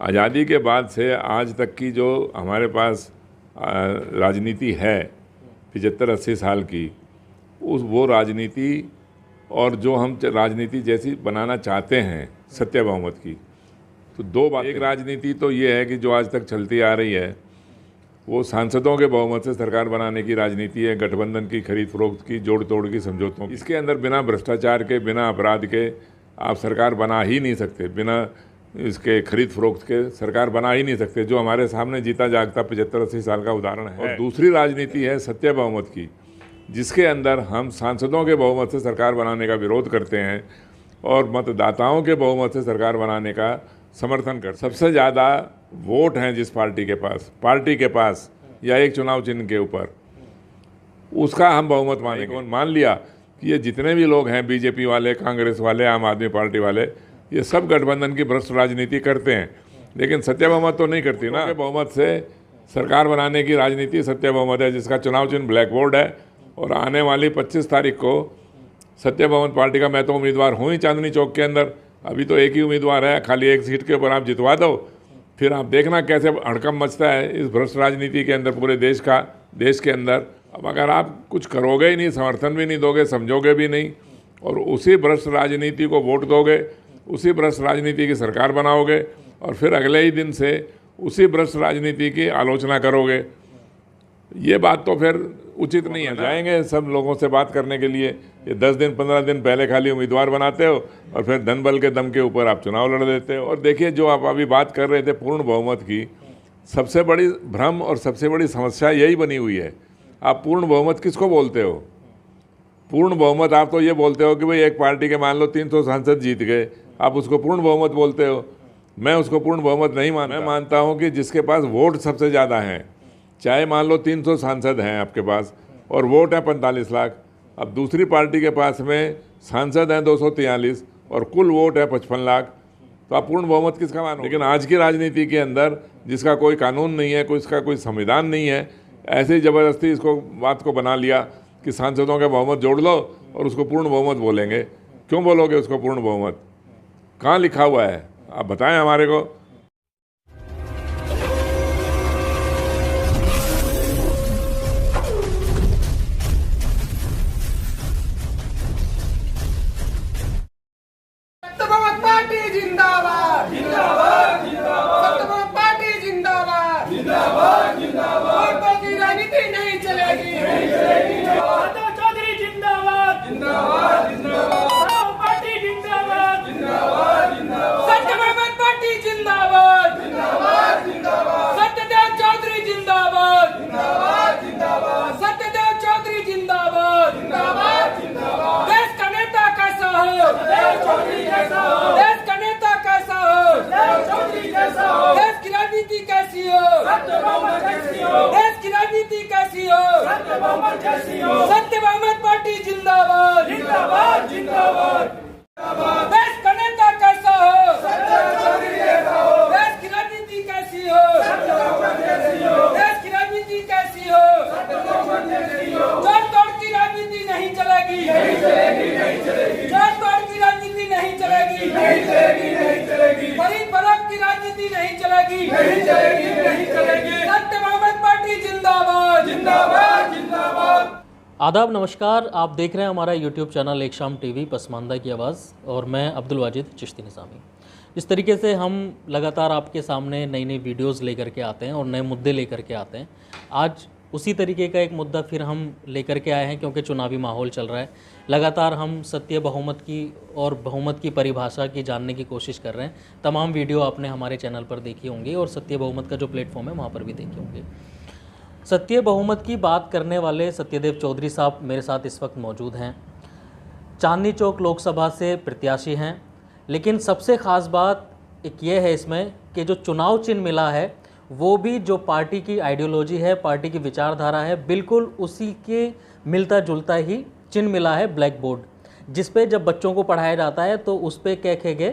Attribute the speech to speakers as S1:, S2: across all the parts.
S1: आज़ादी के बाद से आज तक की जो हमारे पास राजनीति है 75-80 साल की, वो राजनीति और जो हम राजनीति जैसी बनाना चाहते हैं सत्य बहुमत की, तो दो बात। एक राजनीति तो ये है कि जो आज तक चलती आ रही है वो सांसदों के बहुमत से सरकार बनाने की राजनीति है, गठबंधन की, खरीद फरोख्त की, जोड़ तोड़ की, समझौतों की। इसके अंदर बिना भ्रष्टाचार के, बिना अपराध के आप सरकार बना ही नहीं सकते, बिना इसके खरीद फरोख्त के सरकार बना ही नहीं सकते, जो हमारे सामने जीता जागता 75-80 साल का उदाहरण है। और दूसरी राजनीति है सत्य बहुमत की, जिसके अंदर हम सांसदों के बहुमत से सरकार बनाने का विरोध करते हैं और मतदाताओं के बहुमत से सरकार बनाने का समर्थन करते हैं। सबसे ज़्यादा वोट हैं जिस पार्टी के पास या एक चुनाव चिन्ह के ऊपर, उसका हम बहुमत मानेंगे। मान लिया कि ये जितने भी लोग हैं, बीजेपी वाले, कांग्रेस वाले, आम आदमी पार्टी वाले, ये सब गठबंधन की भ्रष्ट राजनीति करते हैं, लेकिन सत्य बहुमत तो नहीं करती ना। बहुमत से सरकार बनाने की राजनीति सत्य बहुमत है, जिसका चुनाव चिन्ह ब्लैक बोर्ड है। और आने वाली 25 तारीख को सत्य बहुमत पार्टी का मैं तो उम्मीदवार हूँ ही चांदनी चौक के अंदर। अभी तो एक ही उम्मीदवार है, खाली एक सीट के ऊपर आप जितवा दो, फिर आप देखना कैसे हड़कंप मचता है इस भ्रष्ट राजनीति के अंदर, पूरे देश के अंदर। अब अगर आप कुछ करोगे ही नहीं, समर्थन भी नहीं दोगे, समझोगे भी नहीं, और उसी भ्रष्ट राजनीति को वोट दोगे, उसी भ्रष्ट राजनीति की सरकार बनाओगे, और फिर अगले ही दिन से उसी भ्रष्ट राजनीति की आलोचना करोगे, ये बात तो फिर उचित नहीं है। जाएंगे सब लोगों से बात करने के लिए, ये 10 दिन 15 दिन पहले खाली उम्मीदवार बनाते हो और फिर धन बल के दम के ऊपर आप चुनाव लड़ देते हो। और देखिए, जो आप अभी बात कर रहे थे पूर्ण बहुमत की, सबसे बड़ी भ्रम और सबसे बड़ी समस्या यही बनी हुई है। आप पूर्ण बहुमत किसको बोलते हो? पूर्ण बहुमत आप तो ये बोलते हो कि भाई एक पार्टी के मान लो 300 सांसद जीत गए, आप उसको पूर्ण बहुमत बोलते हो। मैं उसको पूर्ण बहुमत नहीं मानता। मैं मानता हूँ कि जिसके पास वोट सबसे ज़्यादा हैं, चाहे मान लो 300 सांसद हैं आपके पास और वोट है 45 लाख, अब दूसरी पार्टी के पास में सांसद हैं 243 और कुल वोट है 55 लाख, तो आप पूर्ण बहुमत किसका मानो? लेकिन आज की राजनीति के अंदर जिसका कोई कानून नहीं है, इसका कोई संविधान नहीं है, ऐसे ही ज़बरदस्ती इसको बात को बना लिया कि सांसदों का बहुमत जोड़ लो और उसको पूर्ण बहुमत बोलेंगे। क्यों बोलोगे उसको पूर्ण बहुमत? कहाँ लिखा हुआ है? आप बताएं हमारे को।
S2: सत्य बहुमत पार्टी जिंदाबाद, जिंदाबाद, जिंदाबाद। देश का नेता कैसा हो? देश की राजनीति कैसी हो? देश की राजनीति कैसी हो? जोड़ तोड़ की राजनीति नहीं चलेगी, जोड़ तोड़ की राजनीति नहीं चलेगी, खरीद फरोख्त की राजनीति नहीं चलेगी, सत्य बहुमत पार्टी जिंदाबाद, जिंदाबाद, जिंदाबाद।
S3: आदाब, नमस्कार। आप देख रहे हैं हमारा YouTube चैनल एक शाम टीवी पसमानदा की आवाज़, और मैं अब्दुल वाजिद चिश्ती निज़ामी। इस तरीके से हम लगातार आपके सामने नई नई वीडियोस लेकर के आते हैं और नए मुद्दे लेकर के आते हैं। आज उसी तरीके का एक मुद्दा फिर हम लेकर के आए हैं, क्योंकि चुनावी माहौल चल रहा है। लगातार हम सत्य बहुमत की और बहुमत की परिभाषा की जानने की कोशिश कर रहे हैं। तमाम वीडियो आपने हमारे चैनल पर देखी होंगी और सत्य बहुमत का जो प्लेटफॉर्म है वहाँ पर भी देखी होंगी। सत्य बहुमत की बात करने वाले सत्यदेव चौधरी साहब मेरे साथ इस वक्त मौजूद हैं। चांदनी चौक लोकसभा से प्रत्याशी हैं, लेकिन सबसे ख़ास बात एक ये है इसमें कि जो चुनाव चिन्ह मिला है वो भी जो पार्टी की आइडियोलॉजी है, पार्टी की विचारधारा है, बिल्कुल उसी के मिलता जुलता ही चिन्ह मिला है, ब्लैक बोर्ड, जिस पे जब बच्चों को पढ़ाया जाता है तो उस पर कह के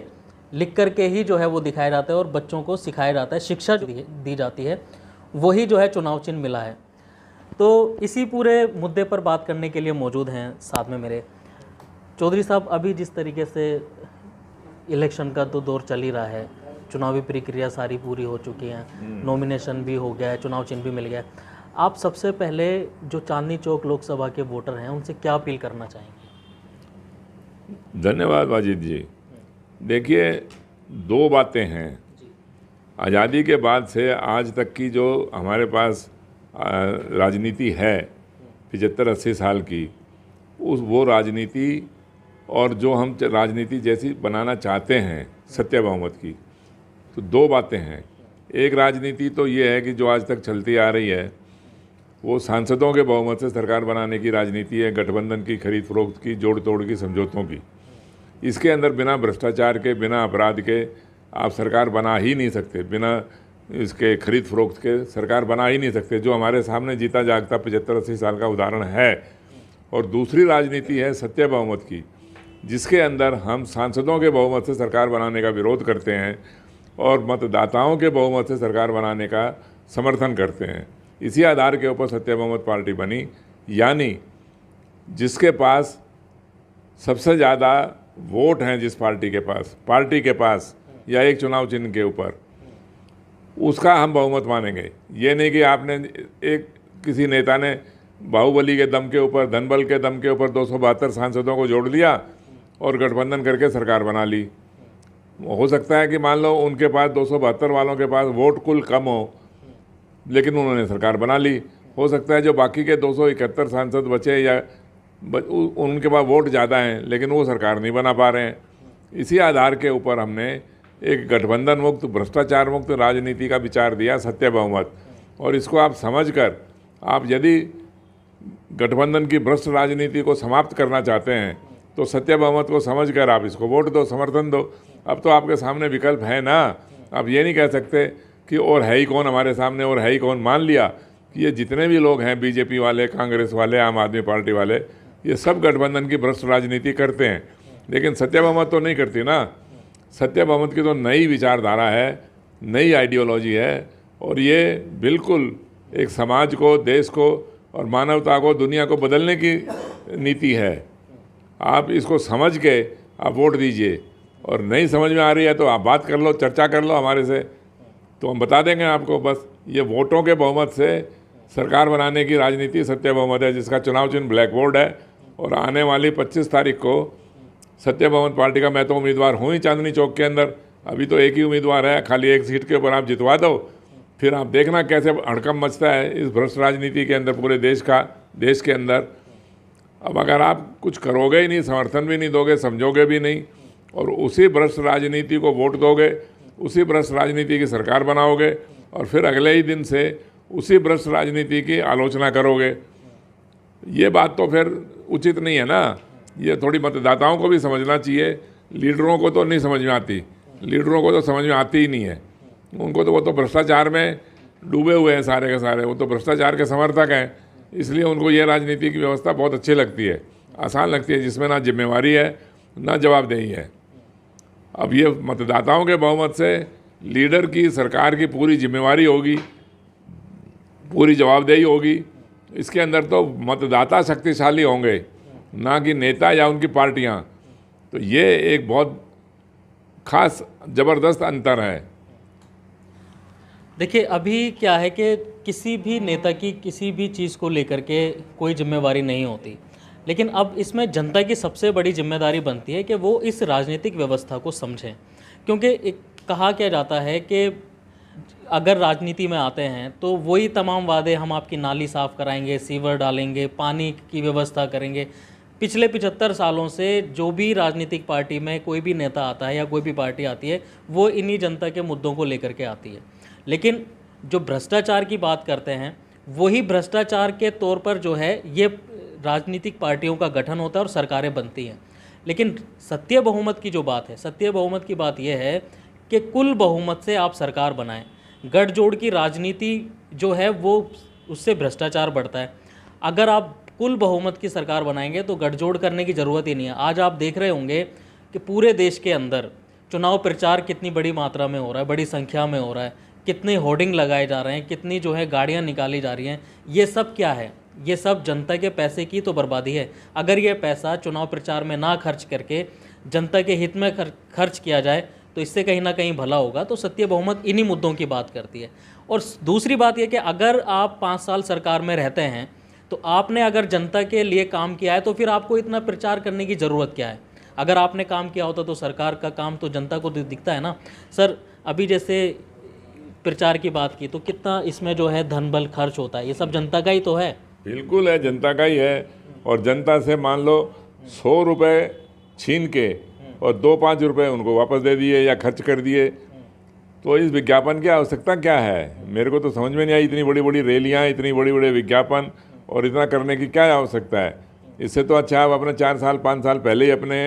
S3: लिख करके ही जो है वो दिखाया जाता है और बच्चों को सिखाया जाता है, शिक्षा दी जाती है, वही जो है चुनाव चिन्ह मिला है। तो इसी पूरे मुद्दे पर बात करने के लिए मौजूद हैं साथ में मेरे चौधरी साहब। अभी जिस तरीके से इलेक्शन का तो दौर चल ही रहा है, चुनावी प्रक्रिया सारी पूरी हो चुकी है, नॉमिनेशन भी हो गया है, चुनाव चिन्ह भी मिल गया है। आप सबसे पहले जो चांदनी चौक लोकसभा के वोटर हैं उनसे क्या अपील करना चाहेंगे?
S1: धन्यवाद वाजिद जी। देखिए, दो बातें हैं। आज़ादी के बाद से आज तक की जो हमारे पास राजनीति है 75-80 साल की, वो राजनीति और जो हम राजनीति जैसी बनाना चाहते हैं सत्य बहुमत की, तो दो बातें हैं। एक राजनीति तो ये है कि जो आज तक चलती आ रही है वो सांसदों के बहुमत से सरकार बनाने की राजनीति है, गठबंधन की, खरीद फरोख्त की, जोड़ तोड़ की, समझौतों की। इसके अंदर बिना भ्रष्टाचार के, बिना अपराध के आप सरकार बना ही नहीं सकते, बिना इसके खरीद फरोख्त के सरकार बना ही नहीं सकते, जो हमारे सामने जीता जागता 75-80 साल का उदाहरण है। और दूसरी राजनीति है सत्य बहुमत की, जिसके अंदर हम सांसदों के बहुमत से सरकार बनाने का विरोध करते हैं और मतदाताओं के बहुमत से सरकार बनाने का समर्थन करते हैं। इसी आधार के ऊपर सत्य बहुमत पार्टी बनी, यानी जिसके पास सबसे ज़्यादा वोट हैं, जिस पार्टी के पास या एक चुनाव चिन्ह के ऊपर, उसका हम बहुमत मानेंगे। ये नहीं कि आपने एक किसी नेता ने बाहुबली के दम के ऊपर, धनबल के दम के ऊपर 272 सांसदों को जोड़ लिया और गठबंधन करके सरकार बना ली। हो सकता है कि मान लो उनके पास 272 वालों के पास वोट कुल कम हो, लेकिन उन्होंने सरकार बना ली। हो सकता है जो बाकी के 271 सांसद बचे या उनके पास वोट ज़्यादा हैं, लेकिन वो सरकार नहीं बना पा रहे हैं। इसी आधार के ऊपर हमने एक गठबंधन मुक्त, भ्रष्टाचार मुक्त राजनीति का विचार दिया, सत्य बहुमत। और इसको आप समझकर, आप यदि गठबंधन की भ्रष्ट राजनीति को समाप्त करना चाहते हैं तो सत्य बहुमत को समझकर आप इसको वोट दो, समर्थन दो। अब तो आपके सामने विकल्प है ना। आप ये नहीं कह सकते कि और है ही कौन हमारे सामने, और है ही कौन। मान लिया कि ये जितने भी लोग हैं, बीजेपी वाले, कांग्रेस वाले, आम आदमी पार्टी वाले, ये सब गठबंधन की भ्रष्ट राजनीति करते हैं, लेकिन सत्य बहुमत तो नहीं करती ना। सत्य बहुमत की तो नई विचारधारा है, नई आइडियोलॉजी है, और ये बिल्कुल एक समाज को, देश को और मानवता को, दुनिया को बदलने की नीति है। आप इसको समझ के आप वोट दीजिए, और नहीं समझ में आ रही है तो आप बात कर लो, चर्चा कर लो हमारे से, तो हम बता देंगे आपको। बस ये वोटों के बहुमत से सरकार बनाने की राजनीति सत्य बहुमत है, जिसका चुनाव चिन्ह ब्लैक बोर्ड है। और आने वाली 25 तारीख को सत्य बहुमत पार्टी का मैं तो उम्मीदवार हूँ ही चांदनी चौक के अंदर। अभी तो एक ही उम्मीदवार है, खाली एक सीट के ऊपर आप जितवा दो, फिर आप देखना कैसे हड़कंप मचता है इस भ्रष्ट राजनीति के अंदर, पूरे देश के अंदर। अब अगर आप कुछ करोगे ही नहीं, समर्थन भी नहीं दोगे, समझोगे भी नहीं, और उसी भ्रष्ट राजनीति को वोट दोगे, उसी भ्रष्ट राजनीति की सरकार बनाओगे, और फिर अगले ही दिन से उसी भ्रष्ट राजनीति की आलोचना करोगे, ये बात तो फिर उचित नहीं है ना। ये थोड़ी मतदाताओं को भी समझना चाहिए। लीडरों को तो नहीं समझ में आती, लीडरों को तो समझ में आती ही नहीं है। उनको तो, वो तो भ्रष्टाचार में डूबे हुए हैं सारे के सारे, वो तो भ्रष्टाचार के समर्थक हैं। इसलिए उनको ये राजनीति की व्यवस्था बहुत अच्छी लगती है, आसान लगती है, जिसमें ना जिम्मेवारी है ना जवाबदेही है। अब ये मतदाताओं के बहुमत से लीडर की, सरकार की पूरी जिम्मेवारी होगी, पूरी जवाबदेही होगी। इसके अंदर तो मतदाता शक्तिशाली होंगे, ना कि नेता या उनकी पार्टियां। तो ये एक बहुत खास ज़बरदस्त अंतर है।
S3: देखिए, अभी क्या है कि किसी भी नेता की किसी भी चीज़ को लेकर के कोई जिम्मेवारी नहीं होती, लेकिन अब इसमें जनता की सबसे बड़ी जिम्मेदारी बनती है कि वो इस राजनीतिक व्यवस्था को समझें। क्योंकि एक कहा क्या जाता है कि अगर राजनीति में आते हैं तो वही तमाम वादे, हम आपकी नाली साफ़ कराएंगे, सीवर डालेंगे, पानी की व्यवस्था करेंगे। पिछले 75 सालों से जो भी राजनीतिक पार्टी में कोई भी नेता आता है या कोई भी पार्टी आती है, वो इन्हीं जनता के मुद्दों को लेकर के आती है। लेकिन जो भ्रष्टाचार की बात करते हैं, वही भ्रष्टाचार के तौर पर जो है ये राजनीतिक पार्टियों का गठन होता है और सरकारें बनती हैं। लेकिन सत्य बहुमत की जो बात है, सत्य बहुमत की बात यह है कि कुल बहुमत से आप सरकार बनाएं। गठजोड़ की राजनीति जो है वो, उससे भ्रष्टाचार बढ़ता है। अगर आप कुल बहुमत की सरकार बनाएंगे तो गठजोड़ करने की ज़रूरत ही नहीं है। आज आप देख रहे होंगे कि पूरे देश के अंदर चुनाव प्रचार कितनी बड़ी मात्रा में हो रहा है, बड़ी संख्या में हो रहा है, कितने होर्डिंग लगाए जा रहे हैं, कितनी जो है गाड़ियाँ निकाली जा रही हैं। ये सब क्या है? ये सब जनता के पैसे की तो बर्बादी है। अगर ये पैसा चुनाव प्रचार में ना खर्च करके जनता के हित में खर्च किया जाए तो इससे कहीं ना कहीं भला होगा। तो सत्य बहुमत इन्हीं मुद्दों की बात करती है। और दूसरी बात यह कि अगर आप 5 साल सरकार में रहते हैं तो आपने अगर जनता के लिए काम किया है तो फिर आपको इतना प्रचार करने की ज़रूरत क्या है। अगर आपने काम किया होता तो सरकार का काम तो जनता को दिखता है ना। सर अभी जैसे प्रचार की बात की तो कितना इसमें जो है धन बल खर्च होता है, ये सब जनता का ही तो है।
S1: बिल्कुल है, जनता का ही है। और जनता से मान लो 100 रुपये छीन के और 2-5 रुपये उनको वापस दे दिए या खर्च कर दिए, तो इस विज्ञापन की आवश्यकता क्या है? मेरे को तो समझ में नहीं आई। इतनी बड़ी बड़ी रैलियाँ, इतनी बड़ी बड़े विज्ञापन और इतना करने की क्या आवश्यकता है? इससे तो अच्छा आप अपने 4 साल 5 साल पहले ही अपने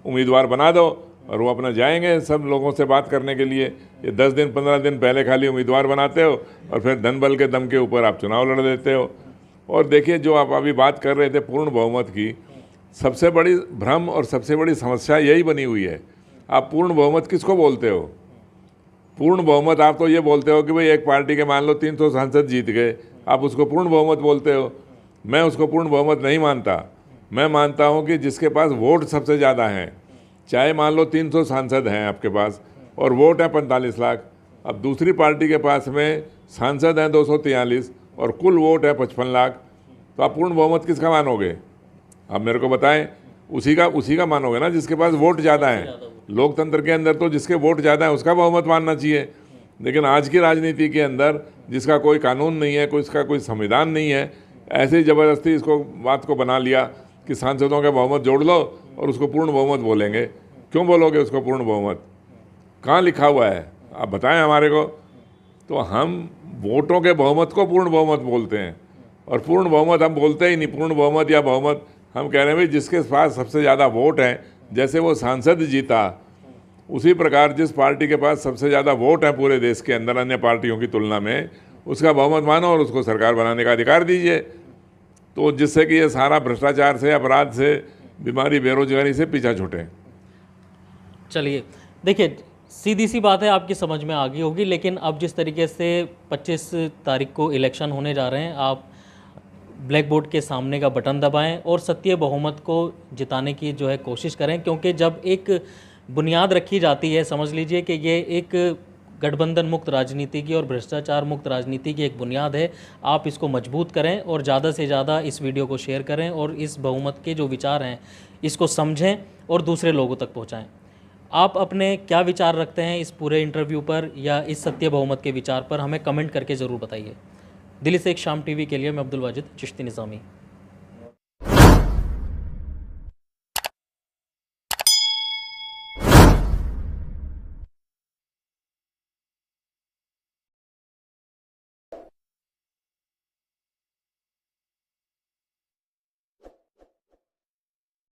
S1: उम्मीदवार बना दो और वो अपना जाएंगे सब लोगों से बात करने के लिए। ये 10 दिन 15 दिन पहले खाली उम्मीदवार बनाते हो और फिर धन बल के दम के ऊपर आप चुनाव लड़ देते हो। और देखिए, जो आप अभी बात कर रहे थे पूर्ण बहुमत की, सबसे बड़ी भ्रम और सबसे बड़ी समस्या यही बनी हुई है। आप पूर्ण बहुमत किसको बोलते हो? पूर्ण बहुमत आप तो ये बोलते हो कि भाई एक पार्टी के मान लो 300 सांसद जीत गए, आप उसको पूर्ण बहुमत बोलते हो। मैं उसको पूर्ण बहुमत नहीं मानता। मैं मानता हूँ कि जिसके पास वोट सबसे ज़्यादा हैं, चाहे मान लो 300 सांसद हैं आपके पास और वोट है 45 लाख, अब दूसरी पार्टी के पास में सांसद हैं 243 और कुल वोट है 55 लाख, तो आप पूर्ण बहुमत किसका मानोगे? आप मेरे को बताएं। उसी का मानोगे ना जिसके पास वोट ज़्यादा है। लोकतंत्र के अंदर तो जिसके वोट ज़्यादा है उसका बहुमत मानना चाहिए। लेकिन आज की राजनीति के अंदर जिसका कोई कानून नहीं है, इसका कोई संविधान नहीं है, ऐसे ही ज़बरदस्ती इसको बात को बना लिया कि सांसदों का बहुमत जोड़ लो और उसको पूर्ण बहुमत बोलेंगे। क्यों बोलोगे उसको पूर्ण बहुमत? कहाँ लिखा हुआ है? आप बताएं हमारे को। तो हम वोटों के बहुमत को पूर्ण बहुमत बोलते हैं और पूर्ण बहुमत हम बोलते ही नहीं। पूर्ण बहुमत या बहुमत हम कह रहे हैं भाई जिसके पास सबसे ज़्यादा वोट हैं, जैसे वो सांसद जीता, उसी प्रकार जिस पार्टी के पास सबसे ज़्यादा वोट है पूरे देश के अंदर अन्य पार्टियों की तुलना में, उसका बहुमत मानो और उसको सरकार बनाने का अधिकार दीजिए। तो जिससे कि ये सारा भ्रष्टाचार से, अपराध से, बीमारी, बेरोजगारी से पीछा छूटे।
S3: चलिए देखिए, सीधी सी बात है, आपकी समझ में आ गई होगी। लेकिन अब जिस तरीके से 25 तारीख को इलेक्शन होने जा रहे हैं, आप ब्लैक बोर्ड के सामने का बटन दबाएं और सत्य बहुमत को जिताने की जो है कोशिश करें। क्योंकि जब एक बुनियाद रखी जाती है, समझ लीजिए कि ये एक गठबंधन मुक्त राजनीति की और भ्रष्टाचार मुक्त राजनीति की एक बुनियाद है। आप इसको मजबूत करें और ज़्यादा से ज़्यादा इस वीडियो को शेयर करें और इस बहुमत के जो विचार हैं इसको समझें और दूसरे लोगों तक पहुँचाएँ। आप अपने क्या विचार रखते हैं इस पूरे इंटरव्यू पर या इस सत्य बहुमत के विचार पर, हमें कमेंट करके ज़रूर बताइए। दिल्ली से एक शाम टीवी के लिए मैं अब्दुल वाजिद चिश्ती निज़ामी।